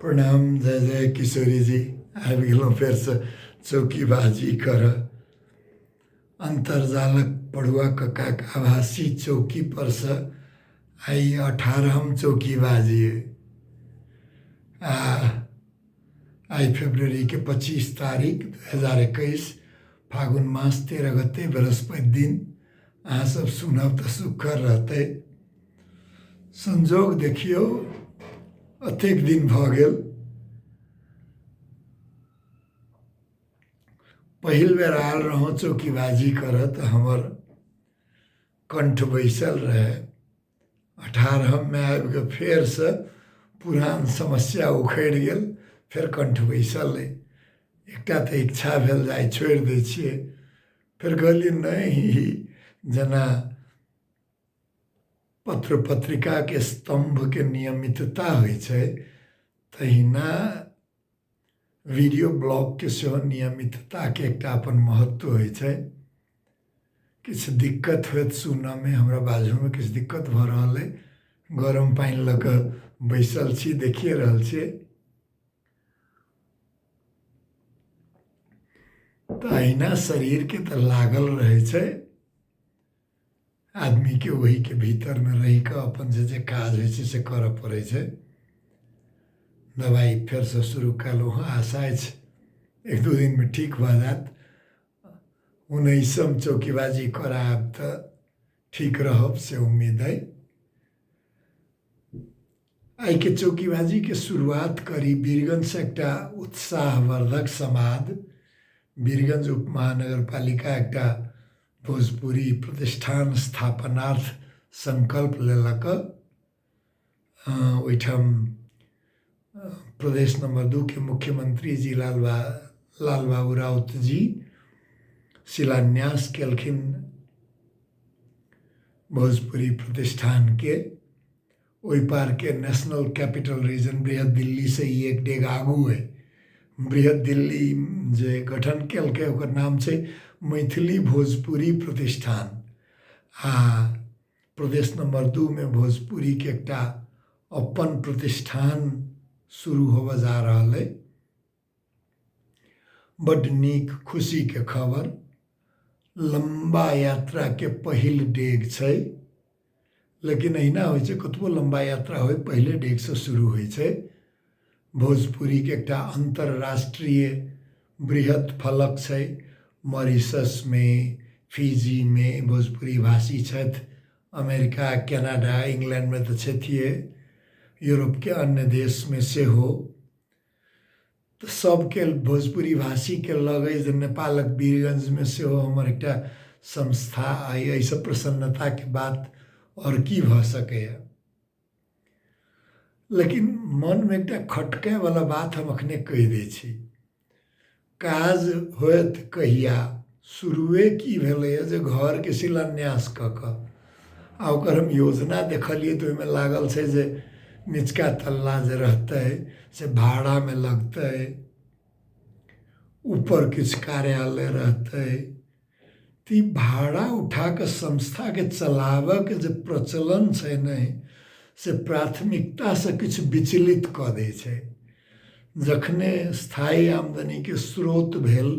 प्रणाम जय जय किशोरी जी। आबि गेलहुँ फेरसँ चौकीबाजी करऽ। अंतरजालक पढ़ुआ कक्काक आभासी चौकी पर से आई 18हम चौकीबाजी आ आई फरवरी के 25 तारीख 2021 फागुन मास 13 गते बृहस्पति दिन। अहाँ सब सुनब तऽ सुखर रहतै। संजोग देखियौ, अतेक दिन भऽ गेल। पहिल बेर आयल रहौं चौकीबाजी करऽ तऽ हमर कंठ बैसल रहे। 18हम में आबि कऽ फेरसँ पुरान समस्या उखड़ि गेल, फेर कंठ बैसल अइ। एकटा तऽ इच्छा भेल जे आइ छोड़ि दै छियै, फेर कहलियै नहि, जेना पत्र पत्रिका के स्तंभ के नियमितता होइ छै तहिना वीडियो ब्लॉग के सेहो नियमितता के एकटा अपन महत्व होइ छै। किछु दिक्कत होइत सुनऽमे, हमरा बाजहोमे किछु दिक्कत भऽ रहल अइ। गरम पानि लऽ कऽ बैसल छी, देखिए रहल छियै। तऽ अहिना शरीर के तऽ लागल रहै छै, आदमी के वही के भीतर में रहि कऽ अपन जे काज होइ छै से करऽ पड़ै छै। दवाई फेर से शुरू कयलहुँ हँ, आशा अछि 1-2 दिन में ठीक भऽ जायत। 19म चौकीबाजी करायब तऽ ठीक रहब से उम्मीद अइ। आई के चौकीबाजी के शुरुआत करी बीरगंज से एकटा उत्साहवर्धक समाद। बीरगंज उप महानगर पालिका एकटा भोजपुरी प्रतिष्ठान स्थापनार्थ संकल्प लेलक। ओहिठाम प्रदेश नंबर 2 के मुख्यमंत्री जी लाल बाबू राउत जी शिलान्यास केलखिन भोजपुरी प्रतिष्ठान के। ओहि पार के नेशनल कैपिटल रीजन बृहद दिल्ली से ही एक डेग आगू है। बृहद दिल्ली जे गठन केलकै ओकर नाम छै मैथिली भोजपुरी प्रतिष्ठान। आ प्रदेश नंबर 2 में भोजपुरी के एकटा अपन प्रतिष्ठान शुरू होबऽ जा रहल है। बड़ नीक खुशी के खबर। लंबा यात्रा के पहिल डेग छै, लेकिन अहिना होइ छै, कतबो लंबा यात्रा होय पहले डेग से शुरू होइ छै। भोजपुरी के एकटा अंतरराष्ट्रीय बृहद फलक छै। मॉरिशस में, फिजी में भोजपुरी भाषी छथि। अमेरिका, कनाडा, इंग्लैंड में तऽ छथिए, यूरोप के अन्य देश में सेहो। तऽ सबके भोजपुरी भाषी के लगे जे नेपालक बीरगंज में सेहो हमर एकटा संस्था आई, एहिसँ प्रसन्नता के बात और की भऽ सकैए। लेकिन मन में एकटा खटकै वाला बात हम अखने कहि दै छी। काज होयत कहिया, शुरुए की भेलैए जे घर के शिलान्यास कऽ कऽ आ ओकर हम योजना देखलिए तऽ ओहिमे लागल छै जे निचका तल्ला जे रहतै से भाड़ा में लगतै, ऊपर किछु कार्यालय रहतै। तऽ ई भाड़ा उठा कऽ संस्था के चलाबऽ के जे प्रचलन छै ने, से प्राथमिकता से किछु विचलित कऽ दै छै। जखने स्थायी आमदनी के स्रोत भेल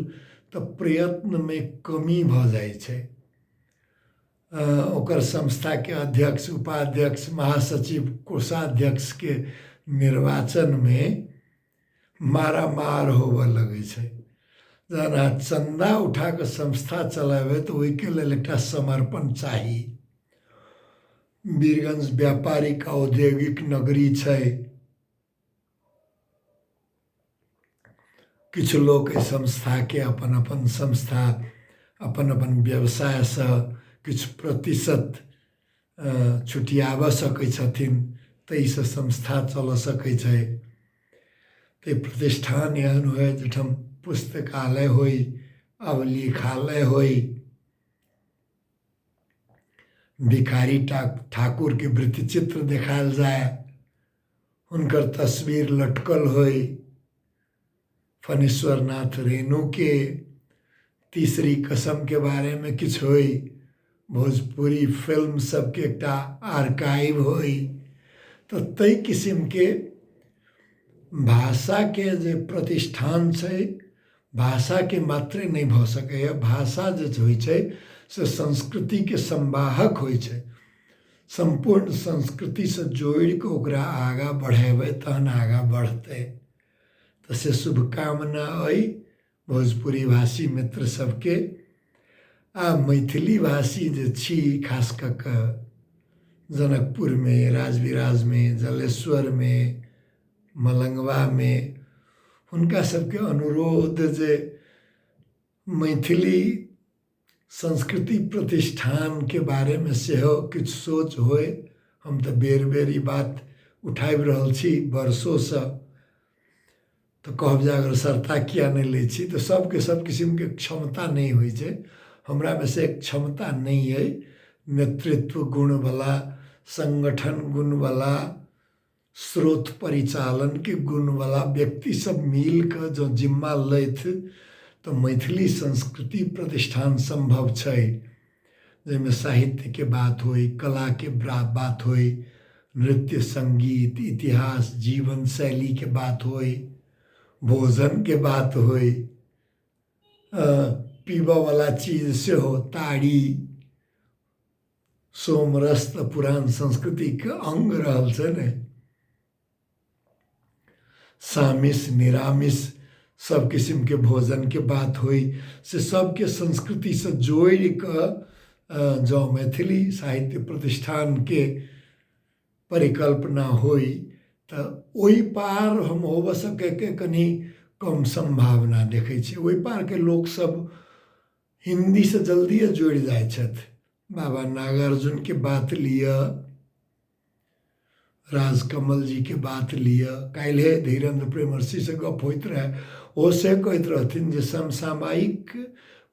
तऽ प्रयत्न में कमी भऽ जाइ छै। ओकर संस्था के अध्यक्ष, उपाध्यक्ष, महासचिव, कोषाध्यक्ष के निर्वाचन में मारामार होबऽ लगे छै। जहन अहाँ चंदा उठा कऽ संस्था चलाबे तऽ ओहिके लेल एकटा समर्पण चाही। बीरगंज व्यापारिक औद्योगिक नगरी छै। किछु लोग एहि संस्था के अपन अपन संस्था, अपन अपन व्यवसाय से किछु प्रतिशत छुटियाबऽ सकै छथिन, ताहिसँ संस्था चलऽ सकै छै। ते प्रतिष्ठान एहन होय जहिठाम पुस्तकालय होय, अवलेखालय होय, भिखारी ठाकुर के वृत्तचित्र देखायल जाय, हुनकर तस्वीर लटकल होय, फणीश्वर नाथ रेणु के तीसरी कसम के बारे में किछु होय, भोजपुरी फिल्म सबके एकटा आर्काइव होय। तो तई किस्म के भाषा के जे प्रतिष्ठान छै, भाषा के मात्रे नहीं भ सकैए। भाषा जे होइ छै से संस्कृति के संवाहक होइ छै। संपूर्ण संस्कृति से जोड़ के ओकरा आगा बढ़ेबै तहन आगा बढ़तै। तो से शुभकामना अइ भोजपुरी भाषी मित्र सबके। आ मैथिली भाषी जे छी, खास कऽ कऽ जनकपुर में, राजविराज में, जलेश्वर में, मलंगवा में, हुनका सबके अनुरोध जे मैथिली संस्कृति प्रतिष्ठान के बारे में सेहो किछु सोच होय। हम तो बेर बेर ई बात उठाबि रहल छी वर्षों से। तो कहब जे अग्रसरता किया नहीं लै छी, तो सबके सब किस्म के क्षमता नहीं होइ छै। हमरा में से एक क्षमता नहीं है नेतृत्व गुण वाला, संगठन गुण वाला, स्रोत परिचालन के गुण वाला व्यक्ति सब मिल कर जो जिम्मा लैथ तो मैथिली संस्कृति प्रतिष्ठान संभव छै। जिसमें साहित्य के बात होई, कला के बात होई, नृत्य, संगीत, इतिहास, जीवन शैली के बात होई, भोजन के बात होई, पीबा वाला चीज से हो, ताड़ी, सोमरस तो पुरान संस्कृति के अंग रहल छै ने। सामिस, निरामिस, सब किस्म के भोजन के बात हुई से सबके संस्कृति से जोड़ कर जो मैथिली साहित्य प्रतिष्ठान के परिकल्पना हुई तो ओहि पार हम होब सके के कनी कम संभावना देखे छी। ओहि पार के लोग सब हिंदी से जल्दी जोड़ जाए छथि। बाबा नागार्जुन के बात लिया, राजकमल जी के बात लिया, काल्हे धीरेन्द्र प्रेमर्षि से गप होइत रहे, ओ से कहैत रहथिन जे समसामयिक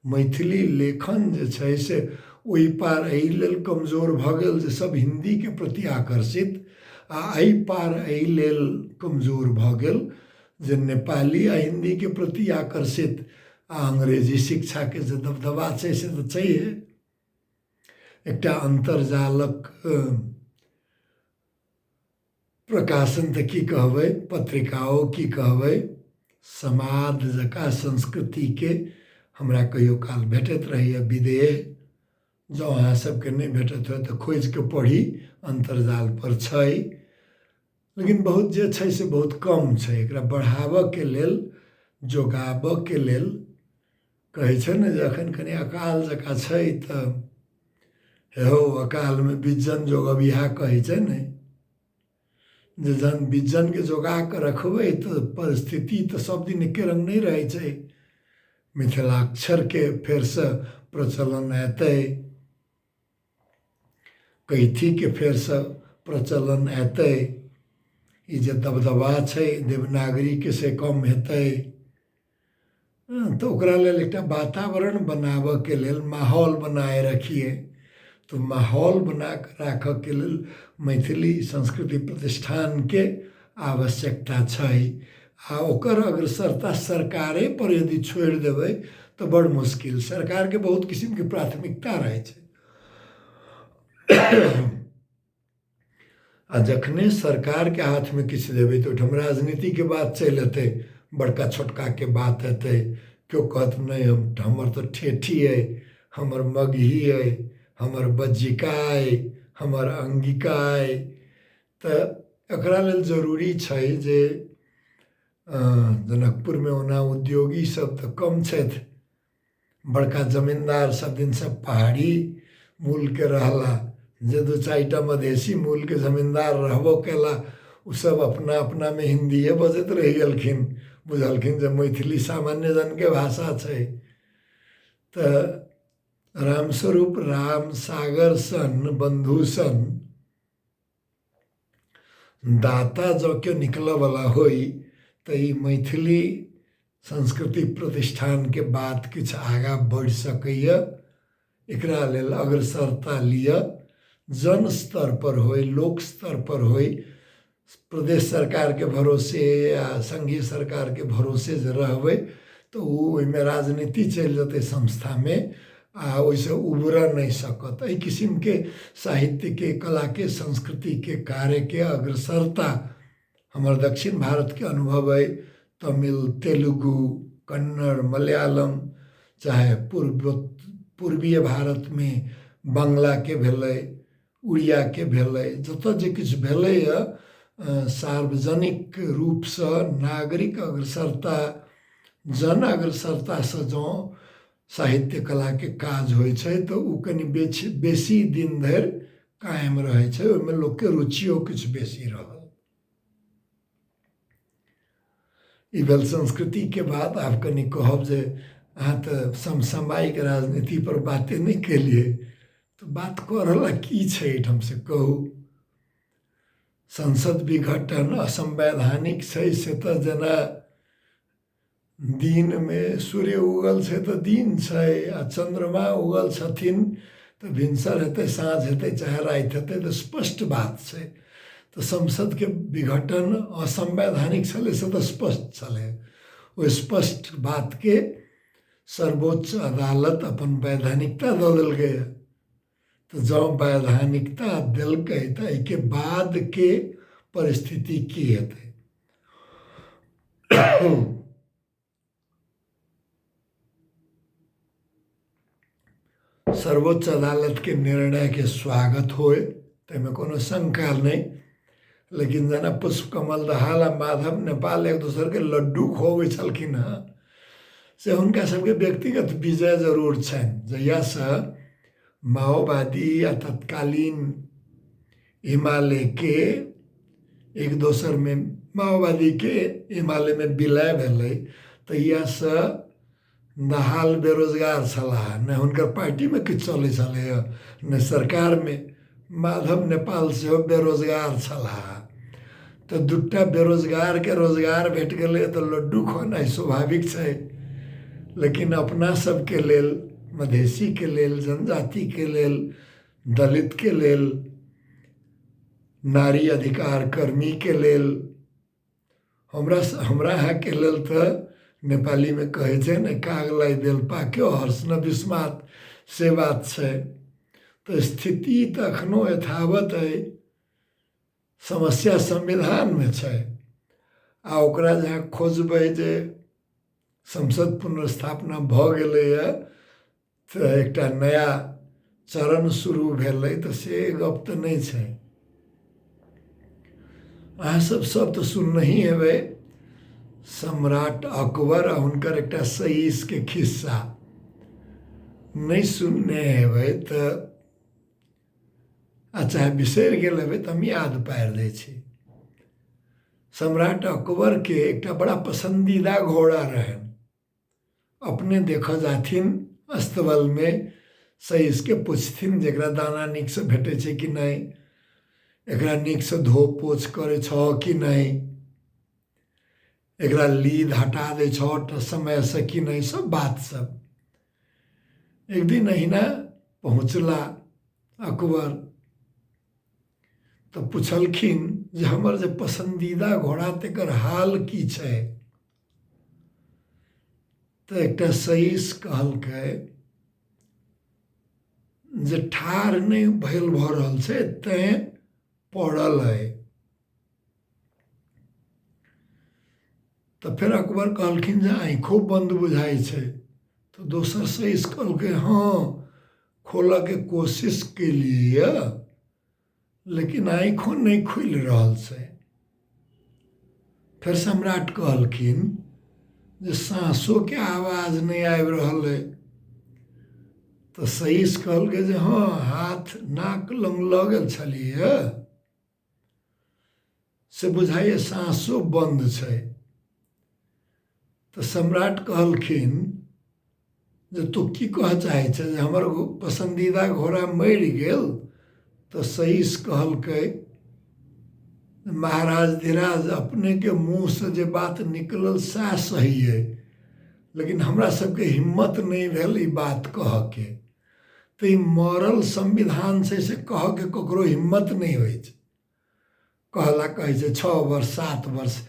मैथिली लेखन जे छै से ओहि पार एहि लेल कमजोर भऽ गेल जे सब हिंदी के प्रति आकर्षित, आ एहि पार एहि लेल कमजोर भऽ गेल जे नेपाली आ हिंदी के प्रति आकर्षित, आ अंग्रेजी शिक्षा के जे दबदबा छै से तऽ छैहे। एकटा अंतर्जालक प्रकाशन तऽ की कहबै, पत्रिकाओं की कहबै, समाज जका संस्कृति के हमरा कहियो काल भेटैत रहैए विदेह। जो अहाँ सबके नहीं भेटत हो तो खोज के पढ़ी, अंतर्जाल पर छै, लेकिन बहुत जे छै से बहुत कम छै। एकरा बढ़ाबऽ के लेल, जोगाबऽ के लेल कहै छै ने जे अखन कनी अकाल जका छै तऽ हेहो अकाल में बिज्जन जोगबिहा कहै छै ने, जे जन बिज्जन के जोगा के रखबै तो परिस्थिति तो सब दिन एके रंग नहीं रहे छै। मिथिलाक्षर के फेर से प्रचलन एतै, कैथी के फेर से प्रचलन एतै, ई जे दबदबा छै देवनागरी के से कम हेतै। तो ओकरा लेल एकटा वातावरण बनाबऽ के लेल माहौल बनाए रखिए। तो माहौल बना के राखऽ के लेल मैथिली संस्कृति प्रतिष्ठान के आवश्यकता छै। आ ओकर अग्रसरता सरकारे पर यदि छोड़ देबै तो बड़ मुश्किल। सरकार के बहुत किस्म के प्राथमिकता रहे छै। आ जखने सरकार के हाथ में किछु देबै तो ओहिठाम राजनीति के बात चलि अयतै, बड़का छोटका के बात एतै। केओ कहत नहीं हमर तो ठेठी अइ, हमर मगही अइ, हमर बज्जिका अइ, हमर अंगिका अइ। तो एकरा लेल जरूरी छै जे जनकपुर में ओना उद्योगी सब तो कम छथि, बड़का जमींदार सब दिन सब पहाड़ी मूल के रहला, जे दू चारिटा मधेसी मूल के जमींदार रहबो केला, उ सब अपना अपना में हिंदीए बजैत रहि गेलखिन, बुझलखिन जे मैथिली सामान्य जन के भाषा छै। तो रामस्वरूप राम सागर सन बंधु सन दाता जो के निकल वाला होई तो ई मैथिली संस्कृति प्रतिष्ठान के बात किछु आगा बढ़ सकैए। एकरा लेल अग्रसरता लिया, जन स्तर पर होई, लोक स्तर पर होई, प्रदेश सरकार के भरोसे या संघीय सरकार के भरोसे जे रहबै तो ओहिमे राजनीति चलि जेतै संस्था में, आ ओहिसे उबर नहीं सकत। एहि किस्म के साहित्य के, कला के, संस्कृति के कार्य के अग्रसरता हमार दक्षिण भारत के अनुभव है तमिल, तेलुगु, कन्नड़, मलयालम, चाहे पूर्वीय भारत में बांग्ला के भेलै, उड़िया के भेलै, जतऽ जे किछु भेलैए सार्वजनिक रूपसँ नागरिक अग्रसरता, जन अग्रसरतासँ जँ साहित्य कला के काज होइ छै तऽ उ कनि बेसी दिन धरि कायम रहै छै, ओहिमे लोकके रुचियो किछु बेसी रहल। ई भेल संस्कृति के बात। आब कनि कहब जे अहाँ तऽ समसामयिक राजनीति पर बाते नहीं केलिए, तो बात करला की छै एहिठाम से कहू। संसद विघटन असंवैधानिक छै से तऽ जेना दिन में सूर्य उगल छै तऽ दिन छै, आ चंद्रमा उगल छथिन तऽ भिनसर हेतै, साँझ हेतै, चाहे राति हेतै, तऽ स्पष्ट बात छै। तो संसद के विघटन असंवैधानिक छलै से तो स्पष्ट छलै। वो स्पष्ट बात के सर्वोच्च अदालत अपन वैधानिकता दऽ देलकै। तो जब वैधानिकता दिलकै तो एके बाद के परिस्थिति की हेतै। सर्वोच्च अदालत के निर्णय के स्वागत होए, तैमे कोनो शंका नहीं। लेकिन जेना पुष्पकमल दाहाल आ माधव नेपाल एक दोसर के लड्डू खुआबै छलखिन हँ, से हुनका सबके व्यक्तिगत विजय जरूर छनि। जहियासँ माओवादी या तत्कालीन हिमालय के एक दोसर में माओवादी के हिमालय में विलय भेलै, तहियासँ दाहाल बेरोजगार छलाह, न हुनकर पार्टी में किछु चलै छलैए, न सरकार में। माधव नेपाल सेहो बेरोजगार छलाह। तो दूटा बेरोजगार के रोजगार भेट गेलै तो लड्डू खुआनाइ स्वाभाविक छै। लेकिन अपना सबके लेल, मधेसी के लेल, जनजाति के लेल, दलित के लेल, नारी अधिकार कर्मी के लेल, हमरा यहाँ के लेल तो नेपाली में कहै छै ने, कागलाई बेल पाक्यो हर्ष न विस्मात, से बात छै। तो स्थिति तो अखनो यथावत है। समस्या संविधान में छै, आ ओकरा जहाँ खोजबै जे संसद पुनर्स्थापना भऽ गेलैए तो एकटा नया चरण शुरू भेलै, तो से गप तो नहीं छै। अहाँ सब तो सुननही हेबै सम्राट अकबर आ हुनकर एकटा सईस के खिस्सा। नहीं सुनने हेबै तो चाहे बिसरि गेल हेबै तऽ हम याद पारि दै छी। सम्राट अकबर के एकटा बड़ा पसंदीदा घोड़ा रहनि। अपने देखऽ जाथिन अस्तबल में, सईस के पूछथिन जेकरा दाना नीक से भेटै छै कि नहीं, एकरा नीक से धो पोछ करै छह कि नहीं, एकरा लीद हटा दै छह समय से कि नहीं, सब बात सब। एक दिन अहिना पहुँचला अकबर, तो पूछलखिन जे हमर जे पसंदीदा घोड़ा तेकर हाल की छै। तो एकटा सईस कहलकै जे ठाढ़ नहीं भेल भऽ रहल छै, तैं पड़ल है। तो फिर अकबर कहलखिन जे आँखो बंद बुझाइ छै। तो दोसर सईस कहलकै हाँ खोलऽ के कोशिश केलिए, लेकिन आँखों नहीं खुलि रहल छै। फिर सम्राट कहलखिन जे सांसों के आवाज नहीं आबि रहल है। तो सईस कहलकै जे हाँ हाथ नाक लग लऽ गेल छलिए, से बुझाइए सांसों बंद छै। तो सम्राट कहलखिन जे तू की कह चाहै छै जे हमर पसंदीदा घोड़ा मरि गेल। तो सईस कहलकै महाराज धीराज, अपने के मुँह से जे बात निकलल सएह सही है, लेकिन हमरा सबके हिम्मत नहीं भेल ई बात कह के। तो ई मरल संविधान छै से कह के ककरो हिम्मत नहीं होइ छै। कहला कहै छै 6 वर्ष 7 वर्ष,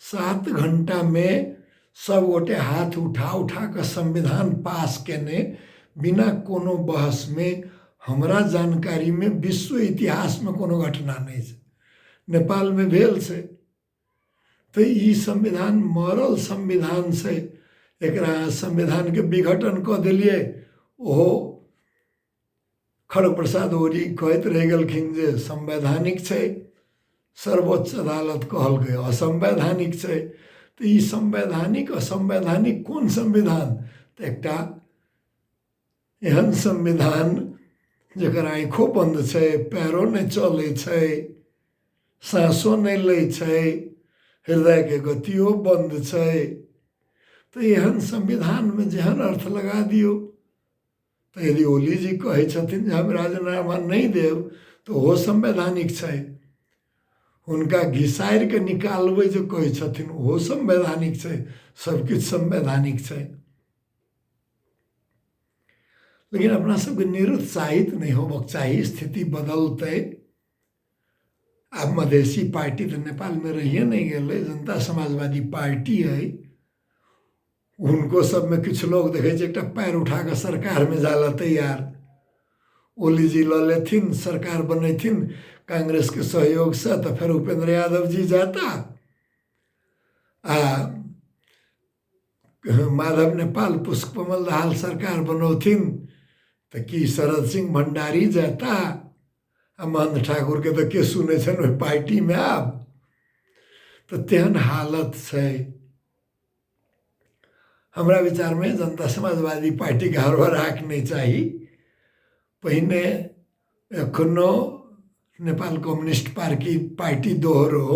7 घंटा में सब गोटे हाथ उठा उठा के संविधान पास केने, बिना कोनो बहस में। हमरा जानकारी में विश्व इतिहास में कोनो घटना नहीं छै। नेपाल में भेल छै, तो ई संविधान मरल संविधान से एकरा संविधान के विघटन कऽ देलिए। ओहो खड़ग प्रसाद ओली कहैत रहि गेलखिन जे संवैधानिक छै, सर्वोच्च अदालत कहलकै असंवैधानिक छै। तो ई संवैधानिक असंवैधानिक कोन संविधान? तो एकटा एहन संविधान जकर आँखों बंद छै, पैरों नहीं चलै छै, सांसों नहीं लै छै, हृदय के गतियों बंद छै। तो एहन संविधान में जेहन अर्थ लगा दियो। तो यदि ओली जी कहै छथिन जे हम राजीनामा नहीं देव तो वो संवैधानिक छै। उनका घिसारि के निकालबै जो कहै छथिन वो संवैधानिक छै। सब किछु संवैधानिक छै। लेकिन अपना सबके निरुत्साहित नहीं होबक चाही, स्थिति बदलते। अब मधेसी पार्टी तो नेपाल में रहिए नहीं गए, जनता समाजवादी पार्टी है। उनको सब में कुछ लोग देखे एक पैर उठा कर सरकार में जाला तैयार। ओली जी ल लेथिन, सरकार बनैथिन कांग्रेस के सहयोग से, तो फिर उपेंद्र यादव जी जाता माधव नेपाल पुष्पकमल दाहाल सरकार बनौथिन, तो कि शरद सिंह भंडारी जाता महंत ठाकुर के तो के सुने छन पार्टी में। आब तो तेहन हालत है। हमरा विचार में जनता समाजवादी पार्टी के हरबराक नहीं चाहिए। पहिने एखनो नेपाल कम्युनिस्ट पार्टी दोहरो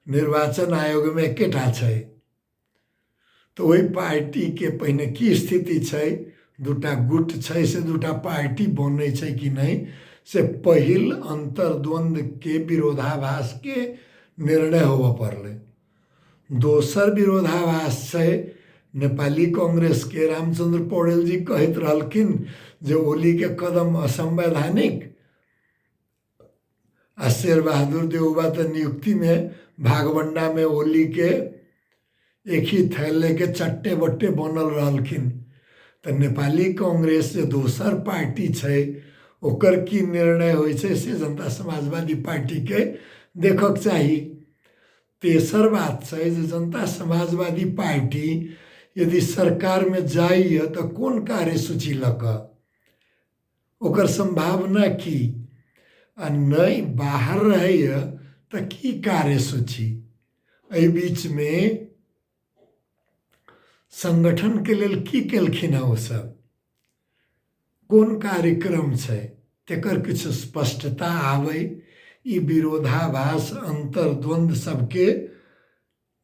निर्वाचन आयोग में एकेटा छै। तो वही पार्टी के पहिने की स्थिति छै, दूटा गुट छै से दूटा पार्टी बने छै कि नहीं, से पहिल अंतर्द्वंद के विरोधाभास के निर्णय होबऽ पड़लै। दोसर विरोधाभास छै नेपाली कांग्रेस के। रामचंद्र पौडेल जी कहैत रहलखिन जे ओली के कदम असंवैधानिक, आ शेर बहादुर देउबा तो नियुक्ति में भागवंडा में ओली के एक ही थैले के चट्टे बट्टे बनल रहलखिन। तो नेपाली कांग्रेस जे दोसर पार्टी छै ओकर की निर्णय होय छै से जनता समाजवादी पार्टी के देखक चाही। तेसर बात छै जे जनता समाजवादी पार्टी यदि सरकार में जाइए तो कौन कार्यसूची लऽ कऽ, ओकर संभावना की, आ नहीं बाहर रहैए तो की कार्यसूची। एहि बीच में संगठन के लेल की केलखिन हँ ओ सब, कोन कार्यक्रम छै, तेकर किछु स्पष्टता आवे। ई विरोधाभास अंतर्द्वंद सबके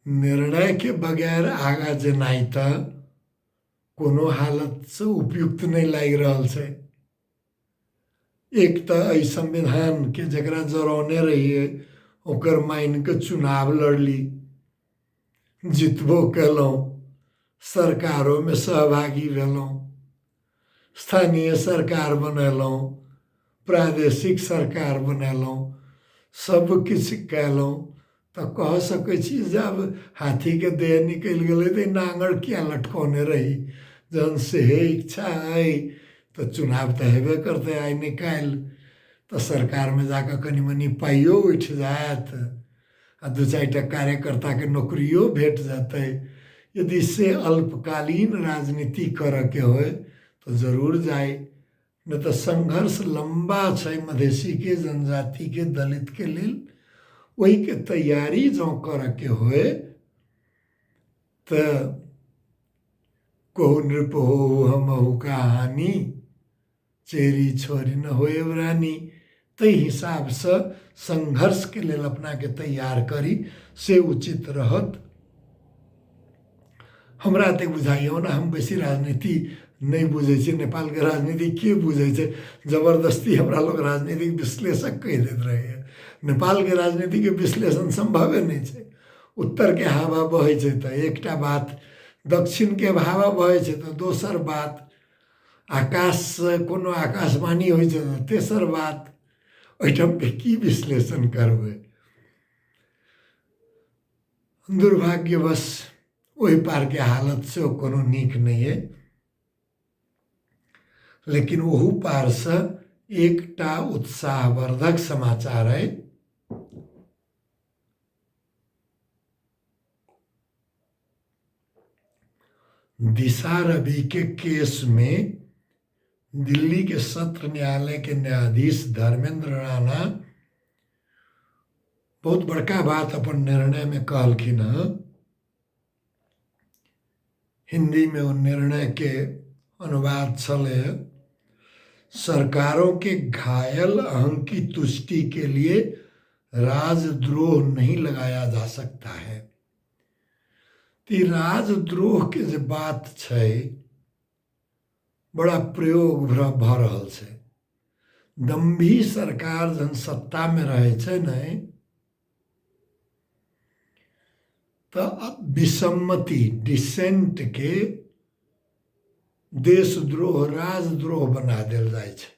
निर्णय के बगैर आगा जेनाइ तो कोनो हालत से उपयुक्त नहीं लागि रहल छै। एक तो एहि संविधान के जकरा जरौने रहिए ओकर माइन के चुनाव लड़ली, जितबो केलहुँ, सरकारों में सहभागी भेलहुँ, स्थानीय सरकार बनेलहुँ, प्रादेशिक सरकार बनेलहुँ, सब किछु केलहुँ। तो कह सकै छी जब हाथी के देह निकलि गेलै तो नांगर किया लटकौने रही। जहन सेहे इच्छा है तो चुनाव तो हेबे करते आइ नहीं काल्हि। तो सरकार में जाकर कनी मनी पाइयो उठ जायत, आ दू चारि टा कार्यकर्ता के नौकरियो भेट जाते। यदि से अल्पकालीन राजनीति करे के होय तो जरूर जाए, नहीं तो संघर्ष लंबा छै मधेसी के, जनजाति के, दलित के लेल। वही के तैयारी जो करे के होय तो कहु नृप हो हमहु कहानी, चेरी छोरी न होए रानी। तै हिसाब से संघर्ष के लेल अपना के तैयार करी से उचित रहत। हमरा तक बुझाइयो ना, हम बेसी राजनीति नहीं बुझे छी। नेपाल के राजनीति के बुझे छै, जबरदस्ती हमरा लोग राजनीतिक विश्लेषक कह देते रहे। नेपाल के राजनीति के विश्लेषण संभव नहीं छै। उत्तर के हवा बहे छै तो एकटा बात, दक्षिण के हवा बहे छै तो दोसर बात, आकाश से कोनो आकाशवाणी होइ छै तो तेसर बात। ओहिठाम पे की विश्लेषण करबै। दुर्भाग्यवश ओहि पार के हालत से कोनो नीक नहीं है। लेकिन ओहू पार से एकटा उत्साहवर्धक समाचार है। दिशा रवि के केस में दिल्ली के सत्र न्यायालय के न्यायाधीश धर्मेंद्र राणा बहुत बड़का बात अपन निर्णय में कहलखिन हँ। हिंदी में वो निर्णय के अनुवाद छले, सरकारों के घायल अहं की तुष्टि के लिए राजद्रोह नहीं लगाया जा सकता है। तो राजद्रोह के जो बात छै बड़ा प्रयोग भ रहल छै। दम्भी सरकार जन सत्ता में रहे छै ने तो विसम्मति डिसेंट के देशद्रोह राजद्रोह बना देल जाए छै।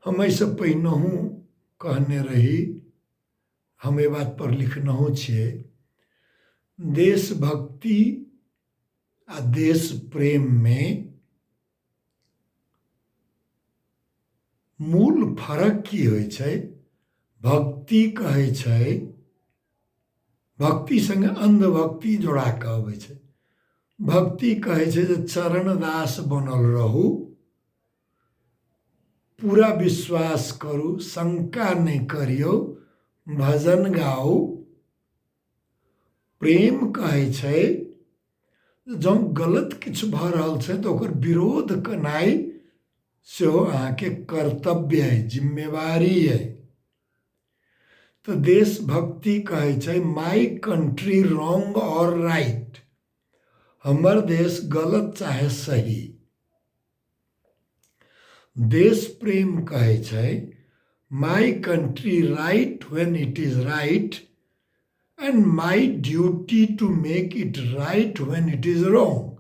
हम ऐसे पहिनहु कहने रही, हम ये बात पर लिखनहु छियै, देशभक्ति आ देश प्रेम में मूल फरक की होय छै। भक्ति कहै छै, भक्ति संगे अंधभक्ति जोड़ा के अबै छै। भक्ति कहै छै जे चरण दास बनल रहू, पूरा विश्वास करू, शंका नहीं करियो, भजन गाओ। प्रेम कहै छै जँ गलत किछु भ रहल छै तो ओकर विरोध करनाइ सेहो अहाँके कर्तव्य है, जिम्मेवारी है। तो देशभक्ति कहै छै माई कंट्री रॉन्ग और राइट, हमर देश गलत चाहे सही। देश प्रेम कहै छै my country right when it is right and my duty to make it right when it is wrong.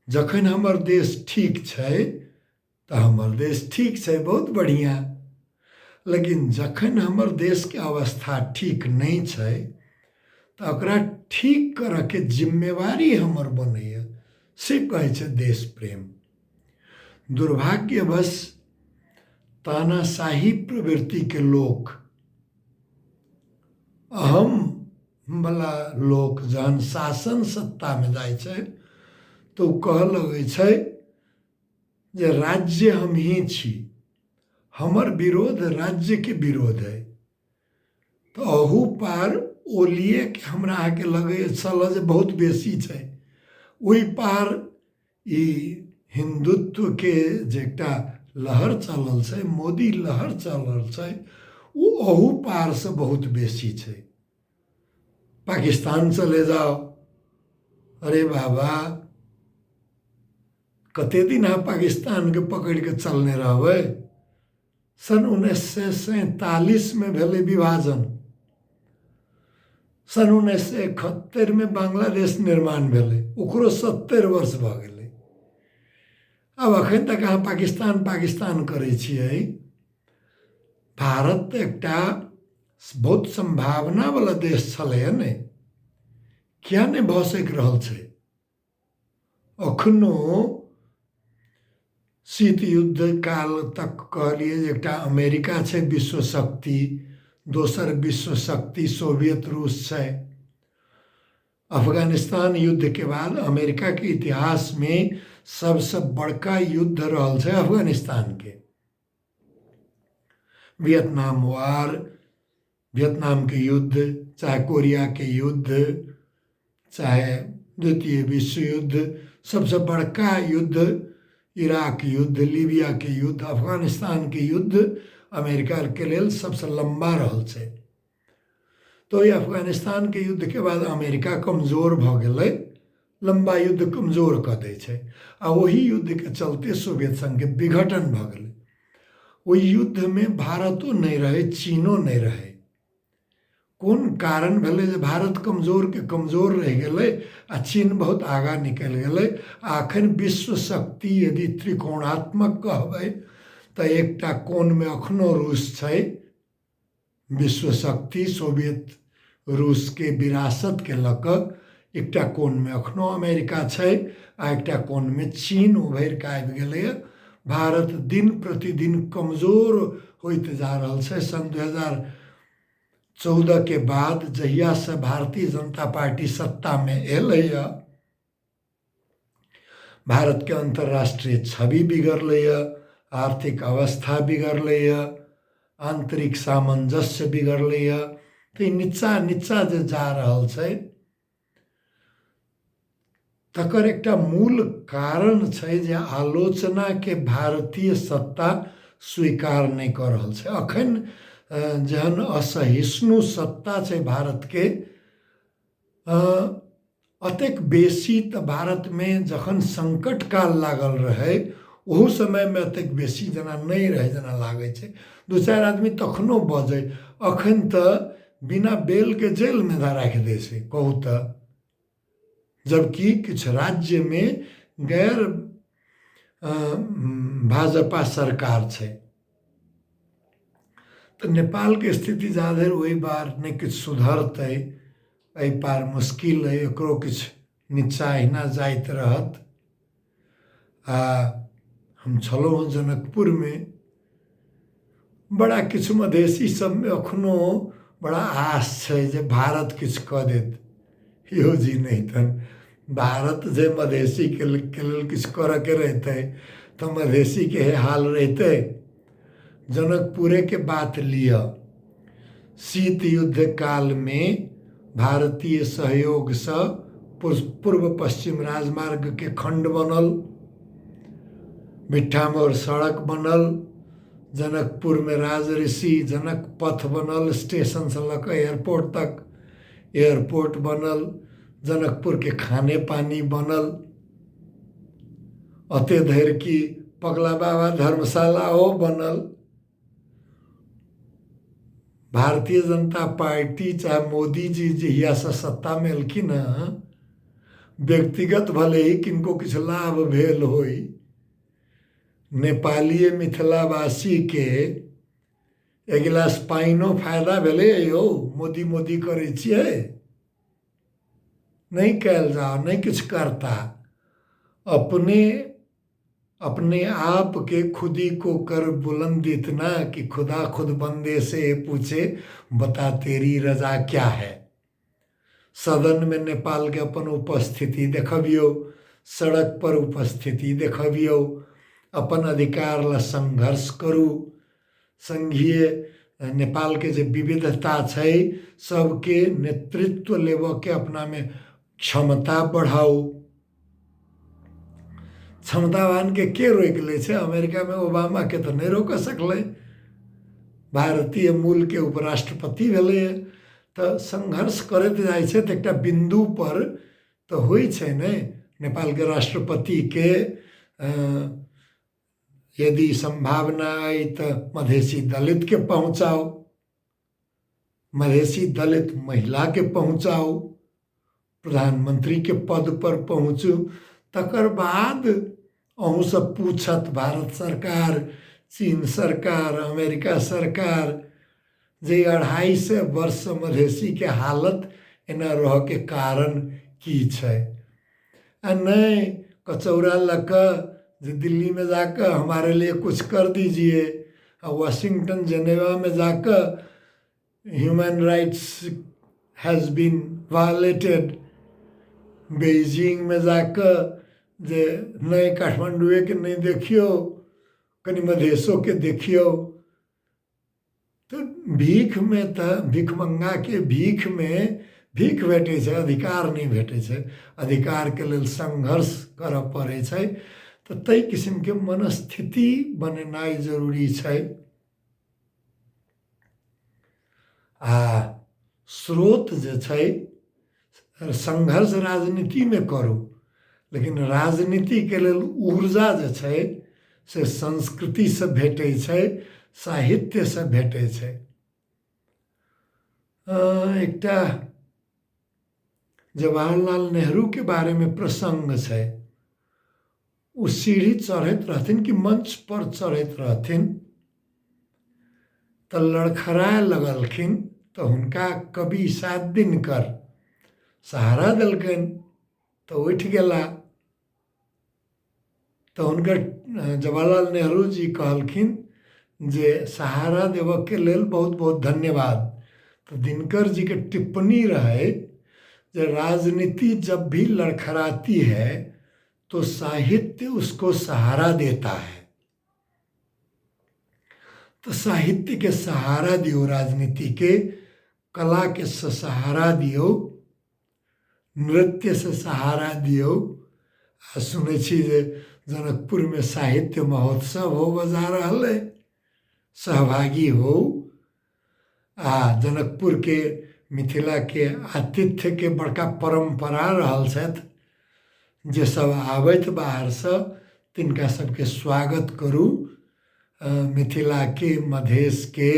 जखन हमर देश ठीक छै तो हमर देश ठीक छै, बहुत बढ़िया। लेकिन जखन हमर देश के अवस्था ठीक नहीं छै तो ओकरा ठीक करऽ के जिम्मेवारी हमर बनैया, से कहै छै देश प्रेम। दुर्भाग्यवश तानाशाही प्रवृत्ति के लोग, अहम वाला लोग जहन शासन सत्ता में जाय छै तो कह लगे छै जे राज्य हम ही छी, हमर विरोध राज्य के विरोध है। तो अहू पार ओलिए के हमरा के लगे छल जे बहुत बेसी छै, ओहि पार ई हिंदुत्व के जे एकटा लहर चलल छै, मोदी लहर चलल छै, वो अहू पार से बहुत बेसी छै। पाकिस्तान चले जाओ, अरे बाबा कते दिन अहाँ पाकिस्तान के पकड़ के चलने रहबै। सन 1947 में भेलै विभाजन, सन 1971 में बांग्लादेश निर्माण भेलै, ओकरो 70 वर्ष भ गेलै। अब अखन तक अहाँ पाकिस्तान पाकिस्तान करै छियै। भारत एकटा बहुत संभावना वाला देश छलै ने, किया नहीं भ सक रहल छै। अखनो शीत युद्ध काल तक कहलिए जे एकटा अमेरिका छै विश्व शक्ति, दोसर विश्व शक्ति सोवियत रूस छै। अफगानिस्तान युद्ध के बाद अमेरिका के इतिहास में सबसे बड़का युद्ध रहल छै अफगानिस्तान के। वियतनाम वार, वियतनाम के युद्ध, चाहे कोरिया के युद्ध, चाहे द्वितीय विश्व युद्ध, सबसे बड़का युद्ध इराक युद्ध, लीबिया के युद्ध, अफगानिस्तान के युद्ध अमेरिका के लेल सबसे लंबा रहल छै। तो ये अफगानिस्तान के युद्ध के बाद अमेरिका कमजोर भ गेलै, लंबा युद्ध कमजोर क दै छै। आ वही युद्ध के चलते सोवियत संघ के विघटन भ गेलै। ओहि युद्ध में भारतो नहीं रहे, चीनो नहीं रहे। कोन कारण भेलै जे भारत कमजोर के कमजोर रह गेलै आ चीन बहुत आगा निकल गेलै। अखन विश्व शक्ति यदि त्रिकोणात्मक कहबै तो एकटा कोण में अखनो रूस छै, विश्व शक्ति सोवियत रूस के विरासत के लऽ कऽ एकटा कोण में अखनो अमेरिका छै आ एकटा कोण में चीन उभरि कऽ आबि गेलैए। भारत दिन प्रतिदिन कमजोर होइत जा रहल छै। सन 14 के बाद जहिया से भारतीय जनता पार्टी सत्ता में एलैया, भारत के अंतर्राष्ट्रीय छवि बिगड़लैया, आर्थिक अवस्था बिगड़लैया, आंतरिक सामंजस्य बिगड़लैया। तो ई नीचा नीचा जे जा रहल छै तकर एकटा मूल कारण छै जे आलोचना के भारतीय सत्ता स्वीकार नहीं कर रहल छै। अखन जहन असहिष्णु सत्ता छै भारत के, अतेक बेसी तऽ भारत में जखन संकट काल लागल रहे ओहो समय में अतेक बेसी जना नहीं रहे जना लागे छै। दू चारि आदमी तखनो बजे, अखन तऽ बिना बेल के जेल में राख दै छै कहू तऽ, जबकि किछ राज्य में गैर भाजपा सरकार छै। तो नेपाल के स्थिति जाधरि ओहि बार नहीं किछ सुधरतै, एहि पार मुश्किल है, एकरो किछ नीचा अहिना जाइत रहत। हम छलहुँ जनकपुर में, बड़ा किछ मधेसी सब में अखनो बड़ा आश छै जे भारत किछ कऽ देत। यो जी नहीं तन भारत जे मधेसी के लेल किछ करऽ के रहते तो मधेसी के हाल रहते। जनकपुरे के बात लिया, शीत युद्ध काल में भारतीय सहयोग से पूर्व पश्चिम राजमार्ग के खंड बनल, भिट्ठामोर सड़क बनल, जनकपुर में राजऋषि जनक पथ बनल, स्टेशन से लक एयरपोर्ट तक एयरपोर्ट बनल, जनकपुर के खाने पानी बनल, अते धरि की पगला बाबा धर्मशाला हो बनल। भारतीय जनता पार्टी चाहे मोदी जी जहिया से सत्ता में एलखिन हँ, व्यक्तिगत भले ही किनको किछ लाभ भेल होई, नेपाली मिथिलावासी के एक गिलास पाइनो फायदा भेले यौ। मोदी मोदी करे छियै, नहीं कैल जाओ, नहीं किछ करता। अपने आप के खुदी को कर बुलंद इतना कि खुदा खुद बंदे से पूछे बता तेरी रजा क्या है। सदन में नेपाल के अपन उपस्थिति देखबियो, सड़क पर उपस्थिति देखबियो, अपन अधिकार ला संघर्ष करू, संघीय नेपाल के जे विविधता छै सबके नेतृत्व लेवऽ के अपना में क्षमता बढ़ाऊ। क्षमतावान के रोक ले छै? अमेरिका में ओबामा के तो नहीं रोक सकले, भारतीय मूल के उपराष्ट्रपति भेले। तो संघर्ष करते जाए छै तो एकटा बिंदु पर तो होई छै ने। नेपाल के राष्ट्रपति के यदि संभावना आई तो मधेसी दलित के पहुंचाओ, मधेसी दलित महिला के पहुंचाओ, प्रधानमंत्री के पद पर पहुंचू, तकर बाद अहूँ सब पूछत भारत सरकार, चीन सरकार, अमेरिका सरकार जे 250 वर्ष मधेसी के हालत एना रह के कारण की छै। आ नहीं कचौरा लक जो दिल्ली में जाकर हमारे लिए कुछ कर दीजिए, वाशिंगटन जेनेवा में जाकर human rights has been violated, Beijing में जाकर जे नहीं काठमांडुए के नहीं देखियो, कनी मधेशों के देखियो। तो भीख में तो भिखमंगा के भीख में भीख भेटे छै, अधिकार नहीं भेटे छै। अधिकार के लेल संघर्ष करऽ पड़े छै। तो तई किस्म के मनस्थिति बनेनाइ जरूरी छै। स्रोत जे छै संघर्ष राजनीति में करू, लेकिन राजनीति के लेल ऊर्जा जे छै से संस्कृति से भेटे छै, साहित्य से भेटे छै। एकटा जवाहरलाल नेहरू के बारे में प्रसंग छै। वो सीढ़ी चढ़ैत रहथिन कि मंच पर चढ़ैत रहथिन तो लड़खड़ाए लगलखिन, तो हुनका कवि सात दिनकर सहारा देलकनि तो उठ गेला। तो हुनकर जवाहरलाल नेहरू जी कहलखिन जे सहारा देवऽ के लेल बहुत बहुत धन्यवाद। तो दिनकर जी के टिप्पणी रहे जो राजनीति जब भी लड़खड़ाती है तो साहित्य उसको सहारा देता है। तो साहित्य के सहारा दियो, राजनीति के, कला के से सहारा दियो, नृत्य से सहारा दियो। आ सुनै छी जे जनकपुर में साहित्य महोत्सव हो बजा रहल है, सहभागी हो। आ जनकपुर के मिथिला के आतिथ्य के बड़का परंपरा रहल छथि, जे सब आबैत बाहर से तिनका सबके स्वागत करू। मिथिला के मधेश के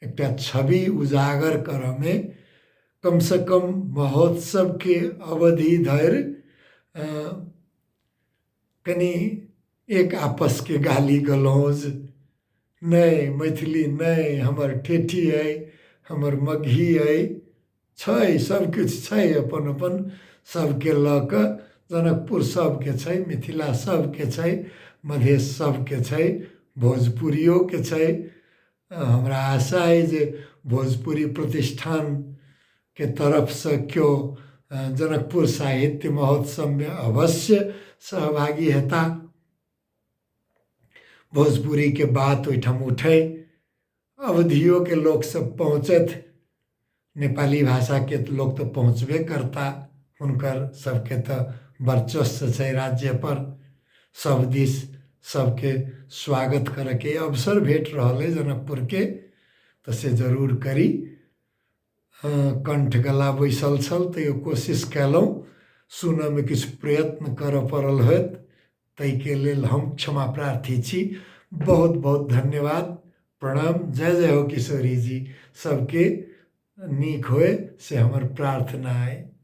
एकटा छवि उजागर करऽ में कम से कम महोत्सव के अवधि धरि कनी एक आपस के गाली गलौज नहीं, मैथिली नहीं, हमर ठेठी अइ, हमर मगही अइ, छै सबकिछु छै, अपन अपन सबके लऽ कऽ जनकपुर सबके छै, मिथिला सबके छै, मधेश सबके छै, भोजपुरियो के छै। हमरा आशा है जे भोजपुरी प्रतिष्ठान के तरफ से क्यों जनकपुर साहित्य महोत्सव में अवश्य सहभागी हेता। भोजपुरी के बात ओहिठाम उठे, अवधियों के लोग सब पहुँचत, नेपाली भाषा के लोग तो पहुँचबे करता, हुनकर सबके तो वर्चस्व छै राज्य पर। सब दिस सबके स्वागत करे के अवसर भेट रहल है जनकपुर के, तो से जरूर करी। कंठ गला बैसल छल तैयो कोशिश कयलहुँ, सुनऽ में किछु प्रयत्न करऽ पड़ल होत, ताहिके लेल हम क्षमा प्रार्थी छी। बहुत बहुत धन्यवाद, प्रणाम, जय जय हो किशोरी जी। सबके नीक होए से हमर प्रार्थना है।